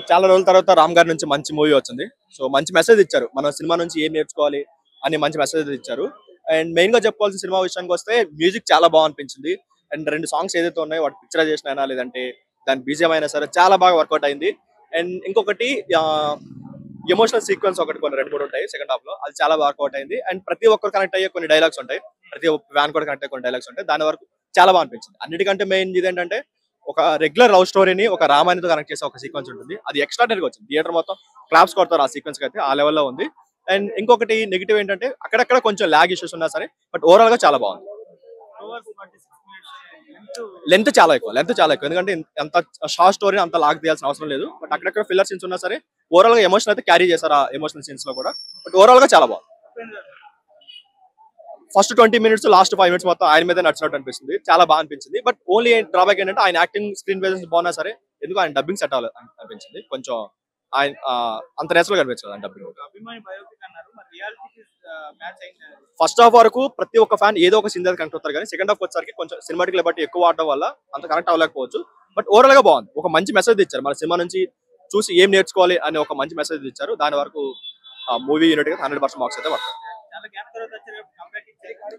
చాలా రోజుల తర్వాత రామ్ గారి నుంచి మంచి మూవీ వచ్చింది. సో మంచి మెసేజ్ ఇచ్చారు. మన సినిమా నుంచి ఏం నేర్చుకోవాలి అని మంచి మెసేజ్ ఇచ్చారు. అండ్ మెయిన్ గా చెప్పుకోవాల్సిన సినిమా విషయానికి వస్తే మ్యూజిక్ చాలా బాగా అనిపించింది. అండ్ 2 సాంగ్స్ ఏదైతే ఉన్నాయో వాటి పిక్చరైజేషన్ అయినా లేదంటే దాని బీజిఎం అయినా సరే చాలా బాగా వర్కౌట్ అయింది. అండ్ ఇంకొకటి ఎమోషనల్ సీక్వెన్స్ ఒకటి కొన్ని 2, 3 ఉంటాయి సెకండ్ హాఫ్ లో. అది చాలా బాగా వర్కౌట్ అయింది. అండ్ ప్రతి ఒక్కరు కనెక్ట్ అయ్యే కొన్ని డైలాగ్స్ ఉంటాయి. ప్రతి ఫ్యాన్ కూడా కనెక్ట్ అయ్యే కొన్ని డైలాగ్స్ ఉంటాయి. దాని వరకు చాలా బాగా అనిపించింది. అన్నిటికంటే మెయిన్ ఇది ఏంటంటే ఒక రెగ్యులర్ లవ్ స్టోరీని ఒక రామాయణతో కనెక్ట్ చేసే ఒక సీక్వెన్స్ ఉంటుంది. అది ఎక్స్ట్రాడనరీగా వచ్చింది. థియేటర్ మొత్తం క్లాప్స్ కొడతారు ఆ సీక్వెన్స్ కి అయితే. ఆ లెవెల్లో ఉంది. అండ్ ఇంకొకటి నెగిటివ్ ఏంటంటే అక్కడక్కడ కొంచెం లాగ్ ఇష్యూస్ ఉన్నా సరే బట్ ఓవరాల్ గా చాలా బాగుంది. లెంత్ చాలా ఎక్కువ ఎందుకంటే అంత షార్ట్ స్టోరీ అంత లాగ్ తీయాల్సిన అవసరం లేదు. బట్ అక్కడక్కడ ఫిల్లర్ సీన్స్ ఉన్నా సరే ఓవరాల్ గా ఎమోషన్ అయితే క్యారీ చేశారు ఆ ఎమోషనల్ సీన్స్ లో కూడా. బట్ ఓవరాల్ గా చాలా బాగుంది. ఫస్ట్ 20 minutes లాస్ట్ 5 minutes మొత్తం ఆయన మీద నడిచినట్టు అనిపిస్తుంది. చాలా బాగా అనిపించింది. బట్ ఓన్లీ డ్రాబ్యాక్ ఏంటంటే ఆయన యాక్టింగ్ స్క్రీన్ ప్రెజెన్స్ బాగున్నా సరే ఎందుకు ఆయన డబ్బింగ్ సెట్ అవ్వలేదు అనిపించింది. కొంచెం ఆయన అంత నేచురల్ గా అనిపించదు ఆయన డబ్బింగ్. ఫస్ట్ హాఫ్ వరకు ప్రతి ఒక్క ఫ్యాన్ ఏదో ఒక సీన్ కనెక్ట్ అవుతారు కానీ సెకండ్ హాఫ్ వచ్చేసరికి కొంచెం సినిమాటిక్ బట్టి ఎక్కువ ఆడడం వల్ల అంత కనెక్ట్ అవ్వలేకపోవచ్చు. బట్ ఓవరాల్ గా బాగుంది. ఒక మంచి మెసేజ్ ఇచ్చారు. మన సినిమా నుంచి చూసి ఏం నేర్చుకోవాలి అనే ఒక మంచి మెసేజ్ ఇచ్చారు. దాని వరకు మూవీ యూనిట్ 100% మార్క్స్ అయితే పడతాయి.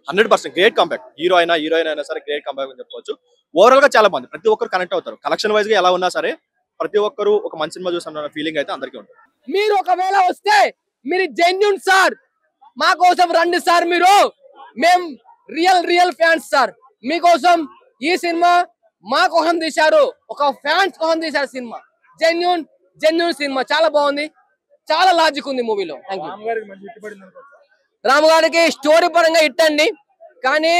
100% గ్రేట్ కంబ్యాక్. హీరోయిన్ అయినా సరే గ్రేట్ కంబ్యాక్ అని చెప్పుకోవచ్చు. ఓవరాల్ గా చాలా బాగుంది. ప్రతి ఒక్కరు కనెక్ట్ అవుతారు. కలెక్షన్ వైజ్ గా ఎలా ఉన్నా సరే ప్రతి ఒక్కరు ఒక మంచి సినిమా చూస్తున్న ఫీలింగ్ అయితే అందరికీ ఉంటుంది. మీరు ఒకవేళ వస్తే మీరు జెన్యూన్ సార్, మా కోసం రండి సార్. మీరు మేము రియల్ ఫ్యాన్స్ సార్. మీకోసం ఈ సినిమా మా కోసం తీశారు, ఒక ఫ్యాన్స్ కోసం తీశారు సినిమా. జెన్యూన్ సినిమా చాలా బాగుంది. చాలా లాజిక్ ఉంది మూవీలో. రామ్ గారికి స్టోరీ పరంగా ఇట్టండి కానీ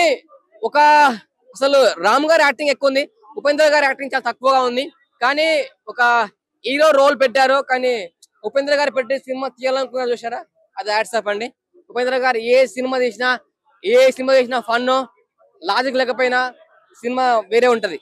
అసలు రామ్ గారి యాక్టింగ్ ఎక్కువ ఉంది. ఉపేంద్ర గారి యాక్టింగ్ చాలా తక్కువగా ఉంది. కానీ ఒక హీరో రోల్ పెట్టారు కానీ ఉపేంద్ర గారు పెట్టే సినిమా తీయాలనుకున్నా చూసారా, అది హ్యాట్స్ ఆఫ్ అండి. ఉపేంద్ర గారు ఏ సినిమా తీసినా ఫన్ లాజిక్ లేకపోయినా సినిమా వేరే ఉంటది.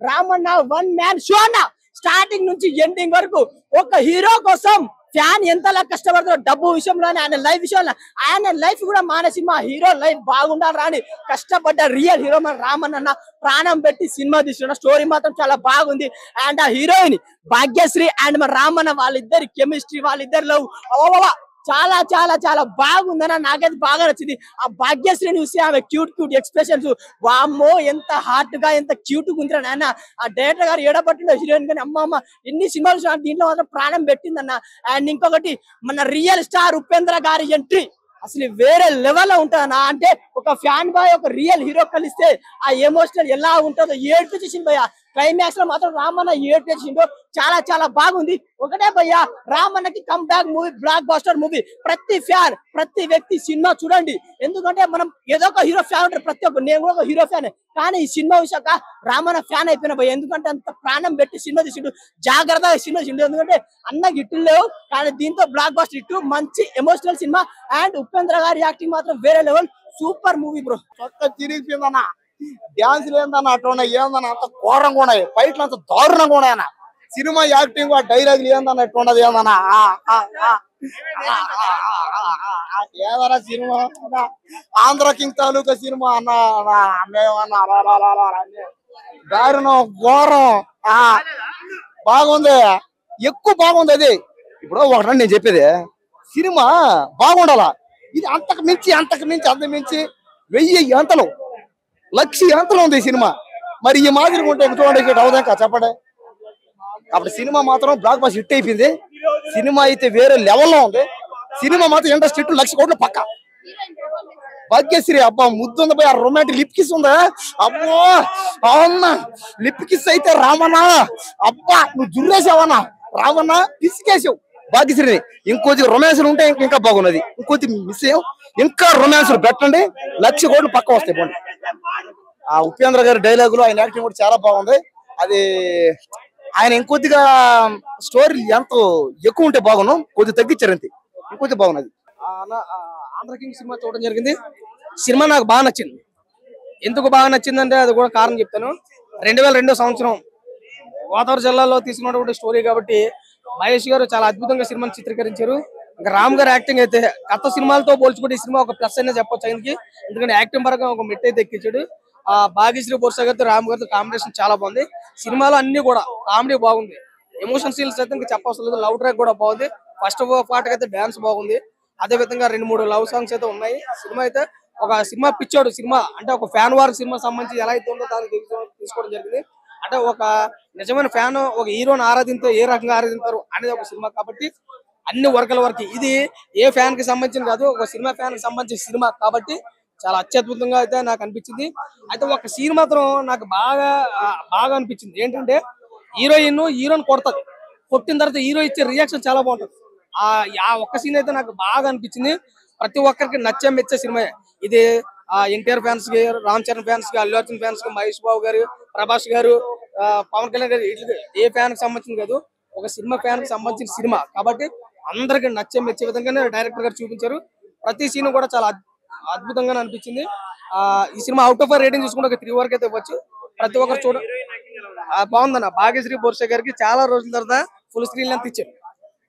రామన్న వన్ మ్యాన్ షో అన్న. స్టార్టింగ్ నుంచి ఎండింగ్ వరకు ఒక హీరో కోసం ఫ్యాన్ ఎంతలా కష్టపడతారో డబ్బు విషయంలోనే ఆయన లైఫ్ విషయంలో ఆయన లైఫ్ కూడా మానేసి మా హీరో లైఫ్ బాగుండాలి రాని కష్టపడ్డ రియల్ హీరో మన రామన్న ప్రాణం పెట్టి సినిమా తీస్తున్న స్టోరీ మాత్రం చాలా బాగుంది. అండ్ ఆ హీరోయిన్ భాగ్యశ్రీ అండ్ మన రామన్న వాళ్ళిద్దరి కెమిస్ట్రీ వాళ్ళిద్దరు లవ్ చాలా చాలా చాలా బాగుందన్న. నాకైతే బాగా నచ్చింది. ఆ భాగ్యశ్రీని చూసి ఆమె క్యూట్ ఎక్స్ప్రెషన్స్ వామ్మో ఎంత హార్ట్ గా ఎంత క్యూట్ గా ఉంది నాన్న. ఆ డైరెక్టర్ గారు ఏడబట్టిండో హీరోయిన్ కానీ అమ్మ ఎన్ని సినిమాలు చూసినా దీంట్లో మాత్రం ప్రాణం పెట్టిందన్న. అండ్ ఇంకొకటి మన రియల్ స్టార్ ఉపేంద్ర గారి ఎంట్రీ అసలు వేరే లెవెల్లో ఉంటుందన్న. అంటే ఒక ఫ్యాన్ బాయ్ ఒక రియల్ హీరో కలిస్తే ఆ ఎమోషనల్ ఎలా ఉంటుందో ఏడ్పించేసింది భయ్య. క్లైమాక్స్ లో మాత్రం రామన్న ఏడ్పించిండు. చాలా చాలా బాగుంది. ఒకటే భయ్య, రామన్నకి come back movie, blockbuster movie. ప్రతి ఫ్యాన్ ప్రతి వ్యక్తి సినిమా చూడండి. ఎందుకంటే మనం ఏదో ఒక హీరో ఫ్యాన్ ఉంటారు ప్రతి ఒక్కరు. నేను కూడా ఒక హీరో ఫ్యాన్ కానీ ఈ సినిమా విషయాక రామన్న ఫ్యాన్ అయిపోయినా భయ్య. ఎందుకంటే అంత ప్రాణం పెట్టి సినిమా తీసిండు, జాగ్రత్తగా సినిమా తీసిండు. ఎందుకంటే అన్న గిట్టులు లేవు కానీ దీంతో బ్లాక్ బస్టర్ ఇట్టు మంచి ఎమోషనల్ సినిమా. అండ్ ఉపేంద్ర గారి యాక్టింగ్ మాత్రం వేరే లెవెల్. Super movie bro. చిరిగిపోయిందన్న. డ్యాన్స్ లేదన్న అట్లా ఏందన్న అంత ఘోరంగా ఉన్నాయి. ఫైట్లు అంత దారుణంగా ఉన్నాయన్న. సినిమా యాక్టింగ్ డైలాగులు ఏందన్న ఎట్లున్నది ఏందన్న ఏదన్నా సినిమా ఆంధ్ర కింగ్ తాలూకా సినిమా అన్న దారుణం ఘోరం బాగుంది. ఎక్కువ బాగుంది. అది ఇప్పుడు ఒకటండి నేను చెప్పేది, సినిమా బాగుండాలా. ఇది అంతకు మించి 1000 అంతలు 1,00,000 అంతలు ఉంది ఈ సినిమా. మరి ఈ మాదిరి ఉంటే చూడండి అవుదాక చెప్పండి. కాబట్టి సినిమా మాత్రం బ్లాక్ బస్టర్ హిట్ అయిపోయింది. సినిమా అయితే వేరే లెవెల్లో ఉంది. సినిమా మాత్రం ఇండస్ట్రీ 1,00,000 కోట్లు పక్క. భాగ్యశ్రీ అబ్బా ముద్దుంది పోయి. ఆ రొమాంటిక్ లిప్ కిస్ ఉందా అబ్బో అవునా. లిప్ కిస్ అయితే రామన్న అబ్బా నువ్వు జుర్రేసావన్నా. రామన్న పిసికేసావు భాగ్యశ్రీని. ఇంకొద్ది రొమాన్స్లు ఉంటే ఇంకా బాగున్నది. ఇంకొద్ది మిస్ అయ్యాం. ఇంకా రొమాన్స్లు పెట్టండి. 1,00,000 కోట్లు పక్క వస్తాయి పోండి. ఆ ఉపేంద్ర గారి డైలాగులు ఆయన యాక్టింగ్ కూడా చాలా బాగుంది. అది ఆయన ఇంకొద్దిగా స్టోరీ ఎంత ఎక్కువ ఉంటే బాగున్నాం, కొద్దిగా తగ్గించారు అంతే. ఇంకొద్ది బాగున్నది. ఆంధ్ర కింగ్ సినిమా చూడడం జరిగింది. సినిమా నాకు బాగా నచ్చింది. ఎందుకు బాగా నచ్చిందంటే అది కూడా కారణం చెప్తాను. 2002 సంవత్సరం గోదావరి జిల్లాలో తీసుకున్నటువంటి స్టోరీ కాబట్టి మహేష్ గారు చాలా అద్భుతంగా సినిమాని చిత్రీకరించారు. ఇంకా రామ్ గారు యాక్టింగ్ అయితే గత సినిమాలతో పోల్చుకుంటే ఈ సినిమా ఒక ప్లస్ అయినా చెప్పొచ్చు ఆయనకి. ఎందుకంటే యాక్టింగ్ పరంగా ఒక మెట్ అయితే ఎక్కించాడు. భాగ్యశ్రీ బొత్స గారితో రామ్ గారితో కాంబినేషన్ చాలా బాగుంది. సినిమాలో అన్ని కూడా కామెడీ బాగుంది. ఎమోషన్ సీన్స్ అయితే ఇంకా చెప్పవసరం లేదు. లవ్ ట్రాక్ కూడా బాగుంది. ఫస్ట్ పార్ట్ అయితే డాన్స్ బాగుంది. అదే విధంగా 2-3 లవ్ సాంగ్స్ అయితే ఉన్నాయి. సినిమా అయితే ఒక సినిమా పిచ్చోడు సినిమా అంటే ఒక ఫ్యాన్ వార్ సినిమా సంబంధించి ఎలా అయితే ఉందో దానికి తీసుకోవడం జరిగింది. అంటే ఒక నిజమైన ఫ్యాన్ ఒక హీరోని ఆరాధించే ఏ రకంగా ఆరాధించారు అనేది ఒక సినిమా కాబట్టి అన్ని వర్గాల వరకు ఇది ఏ ఫ్యాన్ కి సంబంధించిన కాదు, ఒక సినిమా ఫ్యాన్ కి సంబంధించిన సినిమా కాబట్టి చాలా అత్యద్భుతంగా అయితే నాకు అనిపించింది. అయితే ఒక సీన్ మాత్రం నాకు బాగా అనిపించింది. ఏంటంటే హీరోని కొడతది, కొట్టిన తర్వాత హీరో ఇచ్చే రియాక్షన్ చాలా బాగుంటుంది. ఆ ఒక్క సీన్ అయితే నాకు బాగా అనిపించింది. ప్రతి ఒక్కరికి మెచ్చే సినిమా ఇది. ఎన్టీఆర్ ఫ్యాన్స్ కి, రామ్ చరణ్ ఫ్యాన్స్ కి, అల్లు అర్జున్ ఫ్యాన్స్ కి, మహేష్ బాబు గారు, ప్రభాస్ గారు, పవన్ కళ్యాణ్ గారు, ఏ ఫ్యాన్ కి సంబంధించింది కాదు, ఒక సినిమా ఫ్యాన్ కి సంబంధించిన సినిమా కాబట్టి అందరికి మెచ్చే విధంగానే డైరెక్టర్ గారు చూపించారు. ప్రతి సీన్ కూడా చాలా అద్భుతంగా అనిపించింది. ఈ సినిమా అవుట్ ఆఫ్ రేటింగ్ చూసుకుంటే ఒక 3 వరకు అయితే ఇవ్వచ్చు. ప్రతి ఒక్కరు బాగుందన్న. భాగ్యశ్రీ బోర్సే గారికి చాలా రోజుల తర్వాత ఫుల్ స్క్రీన్ లెంత్ ఇచ్చారు.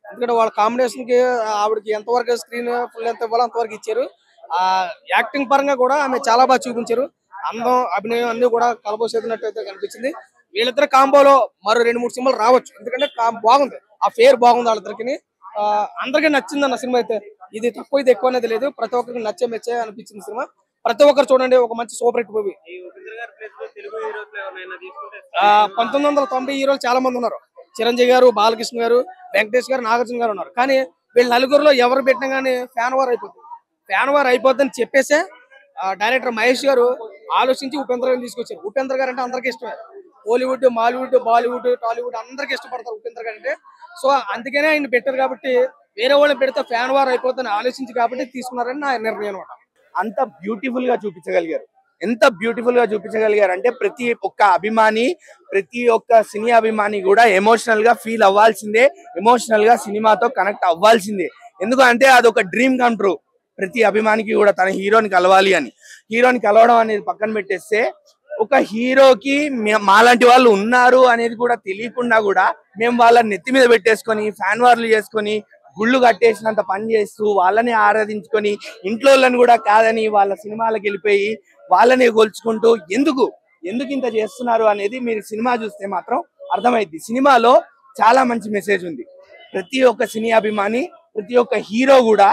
ఎందుకంటే వాళ్ళ కాంబినేషన్ కి ఆవిడకి ఎంతవరకు స్క్రీన్ ఫుల్ లెంత్ ఇవ్వాలో అంతవరకు ఇచ్చారు. యాక్టింగ్ పరంగా కూడా ఆమె చాలా బాగా చూపించారు. అందం, అభినయం అన్ని కూడా కలబోసేదినట్టు అయితే కనిపించింది. వీళ్ళిద్దరు కాంబోలో మరో 2-3 సినిమాలు రావచ్చు. ఎందుకంటే బాగుంది, ఆ ఫేర్ బాగుంది వాళ్ళిద్దరికి. అందరికీ నచ్చింది అన్న సినిమా అయితే. ఇది తక్కువ ఇది ఎక్కువ అనేది లేదు, ప్రతి ఒక్కరికి మెచ్చే అనిపించింది సినిమా. ప్రతి ఒక్కరు చూడండి, ఒక మంచి సూపర్ హిట్ మూవీ. 1990 హీరోలు చాలా మంది ఉన్నారు. చిరంజీవి గారు, బాలకృష్ణ గారు, వెంకటేష్ గారు, నాగార్జున గారు ఉన్నారు. కానీ వీళ్ళ నలుగురులో ఎవరు పెట్టినా కానీ ఫ్యాన్ వార్ అయిపోద్దని చెప్పేసే డైరెక్టర్ మహేష్ గారు ఆలోచించి ఉపేంద్ర గారిని తీసుకొచ్చారు. ఉపేంద్ర గారు అంటే అందరికీ ఇష్టమే. కోలీవుడ్, మాలీవుడ్, బాలీవుడ్, టాలీవుడ్ అందరికీ ఇష్టపడతారు ఉపేంద్ర గారు అంటే. సో అందుకనే ఆయన పెట్టారు కాబట్టి వేరే వాళ్ళు పెడితే ఫ్యాన్ వార్ అయిపోతుందని ఆలోచించి కాబట్టి తీసుకున్నారని నా నిర్ణయం అనమాట. అంత బ్యూటిఫుల్ గా చూపించగలిగారు. ఎంత బ్యూటిఫుల్ గా చూపించగలిగారు అంటే ప్రతి ఒక్క అభిమాని, ప్రతి ఒక్క సినీ అభిమాని కూడా ఎమోషనల్ గా ఫీల్ అవ్వాల్సిందే, ఎమోషనల్ గా సినిమాతో కనెక్ట్ అవ్వాల్సిందే. ఎందుకంటే అదొక డ్రీమ్ కమ్ ట్రూ. ప్రతి అభిమానికి కూడా తన హీరోని కలవాలి అని. హీరోని కలవడం అనేది పక్కన పెట్టేస్తే ఒక హీరోకి మాలాంటి వాళ్ళు ఉన్నారు అనేది కూడా తెలియకుండా కూడా మేము వాళ్ళని నెత్తి మీద పెట్టేసుకొని ఫ్యాన్ వార్లు చేసుకొని గుళ్ళు కట్టేసినంత పని చేస్తూ వాళ్ళని ఆరాధించుకొని ఇంట్లో వాళ్ళని కూడా కాదని వాళ్ళ సినిమాలకు వెళ్ళిపోయి వాళ్ళని గొలుచుకుంటూ ఎందుకు ఇంత చేస్తున్నారు అనేది మీరు సినిమా చూస్తే మాత్రం అర్థమైద్ది. సినిమాలో చాలా మంచి మెసేజ్ ఉంది. ప్రతి ఒక్క సినీ అభిమాని, ప్రతి ఒక్క హీరో కూడా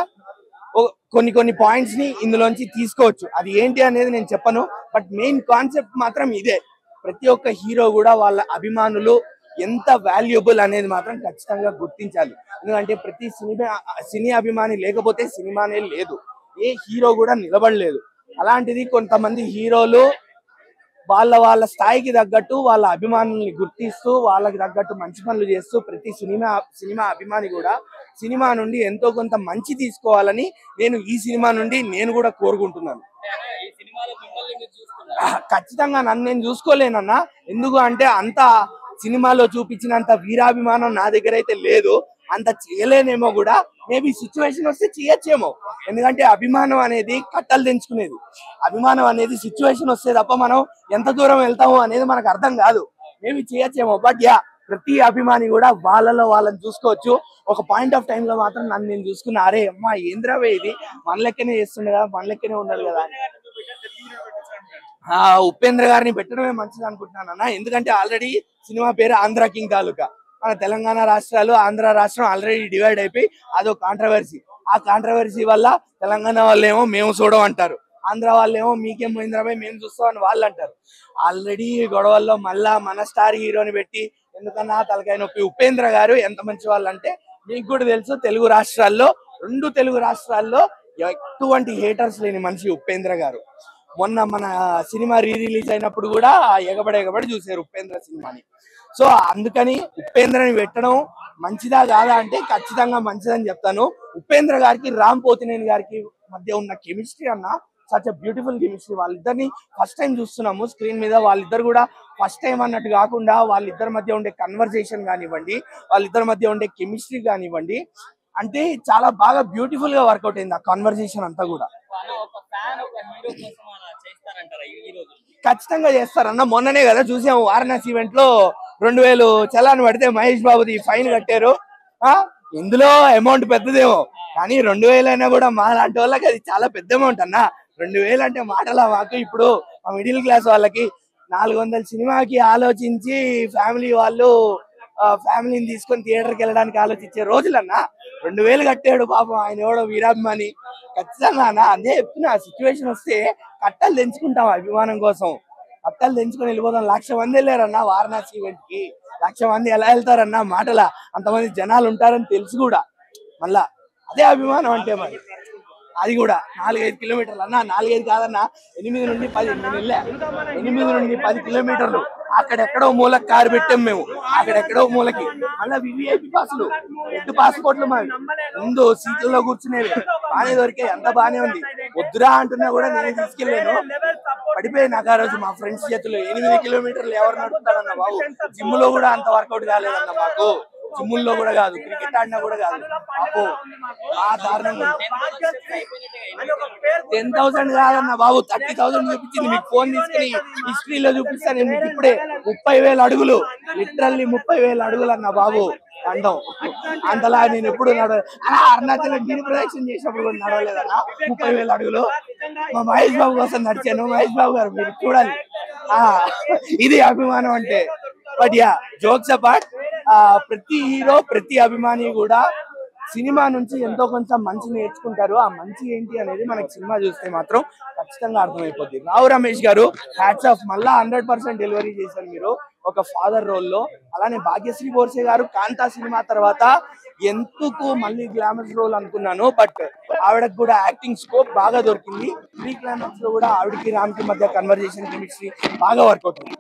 కొన్ని పాయింట్స్ ని ఇందులోంచి తీసుకోవచ్చు. అది ఏంటి అనేది నేను చెప్పను, బట్ మెయిన్ కాన్సెప్ట్ మాత్రం ఇదే. ప్రతి ఒక్క హీరో కూడా వాళ్ళ అభిమానులు ఎంత వాల్యుబుల్ అనేది మాత్రం ఖచ్చితంగా గుర్తించాలి. ఎందుకంటే ప్రతి సినీ అభిమాని లేకపోతే సినిమానే లేదు, ఏ హీరో కూడా నిలబడలేదు. అలాంటిది కొంతమంది హీరోలు వాళ్ళ స్థాయికి తగ్గట్టు వాళ్ళ అభిమానుల్ని గుర్తిస్తూ వాళ్ళకి తగ్గట్టు మంచి పనులు చేస్తూ ప్రతి సినిమా అభిమాని కూడా సినిమా నుండి ఎంతో కొంత మంచి తీసుకోవాలని ఈ సినిమా నుండి నేను కూడా కోరుకుంటున్నాను. ఖచ్చితంగా నన్ను నేను చూసుకోలేనన్నా. ఎందుకు అంటే అంత సినిమాలో చూపించినంత వీరాభిమానం నా దగ్గర అయితే లేదు. అంత చేయలేనేమో కూడా, మేబీ సిచ్యువేషన్ వస్తే చేయొచ్చేమో. ఎందుకంటే అభిమానం అనేది కట్టలు తెంచుకునేది. అభిమానం అనేది సిచ్యువేషన్ వస్తే తప్ప మనం ఎంత దూరం వెళ్తాము అనేది మనకు అర్థం కాదు. మేబీ చేయొచ్చేమో, బట్ ప్రతి అభిమాని కూడా వాళ్ళని చూసుకోవచ్చు. ఒక పాయింట్ ఆఫ్ టైం లో మాత్రం నన్ను నేను చూసుకున్నా, అరే అమ్మా ఏంద్రవే ఇది, మన లెక్కనే చేస్తుండే కదా, మన లెక్కనే ఉండాలి కదా. ఉపేంద్ర గారిని పెట్టడమే మంచిది అనుకుంటున్నాను. ఎందుకంటే ఆల్రెడీ సినిమా పేరు ఆంధ్ర కింగ్ తాలూకా. మన తెలంగాణ రాష్ట్రాలు, ఆంధ్ర రాష్ట్రం ఆల్రెడీ డివైడ్ అయిపోయి అదో కాంట్రవర్సీ. ఆ కాంట్రవర్సీ వల్ల తెలంగాణ వాళ్ళేమో మేము చూడం అంటారు, ఆంధ్ర వాళ్ళేమో మీకేం పోయింద్రపై మేము చూస్తామని వాళ్ళు అంటారు. ఆల్రెడీ గొడవల్లో మళ్ళా మన స్టార్ హీరోని పెట్టి ఎందుకన్నా తలకాయ నొప్పి. ఉపేంద్ర గారు ఎంత మంచి వాళ్ళు అంటే మీకు కూడా తెలుసు, రెండు తెలుగు రాష్ట్రాల్లో ఎటువంటి హేటర్స్ లేని మనిషి ఉపేంద్ర గారు. మొన్న మన సినిమా రిలీజ్ అయినప్పుడు కూడా ఎగబడి చూసారు ఉపేంద్ర సినిమాని. సో అందుకని ఉపేంద్రని పెట్టడం మంచిదా కాదా అంటే ఖచ్చితంగా మంచిదని చెప్తాను. ఉపేంద్ర గారికి రామ్ పోతినేని గారికి మధ్య ఉన్న chemistry such a beautiful chemistry. వాళ్ళిద్దరిని ఫస్ట్ టైం చూస్తున్నాము స్క్రీన్ మీద. వాళ్ళిద్దరు కూడా ఫస్ట్ టైం అన్నట్టు కాకుండా వాళ్ళిద్దరి మధ్య ఉండే కన్వర్జేషన్ కానివ్వండి, వాళ్ళిద్దరి మధ్య ఉండే కెమిస్ట్రీ కానివ్వండి, అంటే చాలా బాగా బ్యూటిఫుల్ గా వర్కౌట్ అయింది ఆ కన్వర్జేషన్ అంతా కూడా. ఖచ్చితంగా చేస్తారన్న. మొన్ననే కదా చూసాము వారణాసి ఈవెంట్ లో 2000 చలాన్ పడితే మహేష్ బాబుది ఫైన్ కట్టారు. ఇందులో అమౌంట్ పెద్దదేమో కానీ 2000 అయినా కూడా మా లాంటి వాళ్ళకి అది చాలా పెద్ద అమౌంట్ అన్న. 2000 అంటే మాటలా మాకు. ఇప్పుడు మా మిడిల్ క్లాస్ వాళ్ళకి 400 సినిమాకి ఆలోచించి ఫ్యామిలీ వాళ్ళు ఫ్యామిలీని తీసుకొని థియేటర్కి వెళ్ళడానికి ఆలోచించే రోజులన్నా 2000 కట్టాడు పాపం ఆయన ఎవడో వీరాభిమాని. ఖచ్చితంగా అన్న అదే చెప్తున్నా, సిచ్యువేషన్ వస్తే కట్టలు తెంచుకుంటాం అభిమానం కోసం, కట్టలు తెంచుకొని వెళ్ళిపోతాం. 1,00,000 మంది వెళ్ళారన్న వారణాసి ఈవెంట్ కి. 1,00,000 మంది ఎలా వెళ్తారన్న మాటల, అంతమంది జనాలు ఉంటారని తెలుసు కూడా. మళ్ళా అదే అభిమానం అంటే మరి. అది కూడా 4-5 కిలోమీటర్లు అన్న, 4-5 కాదన్నా, 8 నుండి 10 8 నుండి 10 కిలోమీటర్లు. అక్కడెక్కడో మూలకి కారు పెట్టాం మేము, అక్కడెక్కడో మూలకి. మళ్ళీ వివిఐపి పాసులు, 2 పాస్పోర్ట్లు మావి, ముందు సీట్లలో కూర్చునేవి బాగానే దొరికాయి, అంత బాగానే ఉంది. వద్దురా అంటున్నా కూడా నేను తీసుకెళ్ళాను. పడిపోయి నాకు ఆ రోజు మా ఫ్రెండ్స్ చేతుల్లో 8 కిలోమీటర్లు ఎవరు నడుపుతాడన్న బాబు. జిమ్ లో కూడా అంత వర్కౌట్ కాలేదన్న మాకు, జిమ్ముల్లో కూడా కాదు, క్రికెట్ ఆడినా కూడా కాదు. బాబు ఆ దారుణంగా 10,000 కాదన్న బాబు, 30,000 చూపించింది. మీకు ఫోన్ తీసుకుని హిస్టరీలో చూపిస్తాను నేను మీకు ఇప్పుడే. 30,000 అడుగులు, లిటరల్లీ 30,000 అడుగులు అన్న బాబు అండం. అంతలా నేను ఎప్పుడు అరుణాచల్ గిరి ప్రదక్షిణ చేసినప్పుడు కూడా నడవలేదన్న 30,000 అడుగులు. మా మహేష్ బాబు కోసం నడిచాను. మహేష్ బాబు గారు మీరు చూడాలి, ఇది అభిమానం అంటే. బట్ యా, జోక్స్ అపార్ట్, ప్రతి హీరో ప్రతి అభిమాని కూడా సినిమా నుంచి ఎంతో కొంచెం మంచి నేర్చుకుంటారు. ఆ మంచి ఏంటి అనేది మనకి సినిమా చూస్తే మాత్రం ఖచ్చితంగా అర్థమైపోద్ది. రావు రమేష్ గారు హ్యాట్స్ ఆఫ్, మళ్ళా 100% డెలివరీ చేశారు మీరు ఒక ఫాదర్ రోల్లో. అలానే భాగ్యశ్రీ బోర్సే గారు కాంతా సినిమా తర్వాత ఎందుకు మళ్ళీ గ్లామరస్ రోల్ అనుకున్నాను, బట్ ఆవిడకి కూడా యాక్టింగ్ స్కోప్ బాగా దొరికింది. ప్రీ క్లైమాక్స్ లో కూడా ఆవిడకి రామ్కి మధ్య కన్వర్జేషన్ కెమిస్ట్రీ బాగా వర్కౌట్ ఉంది.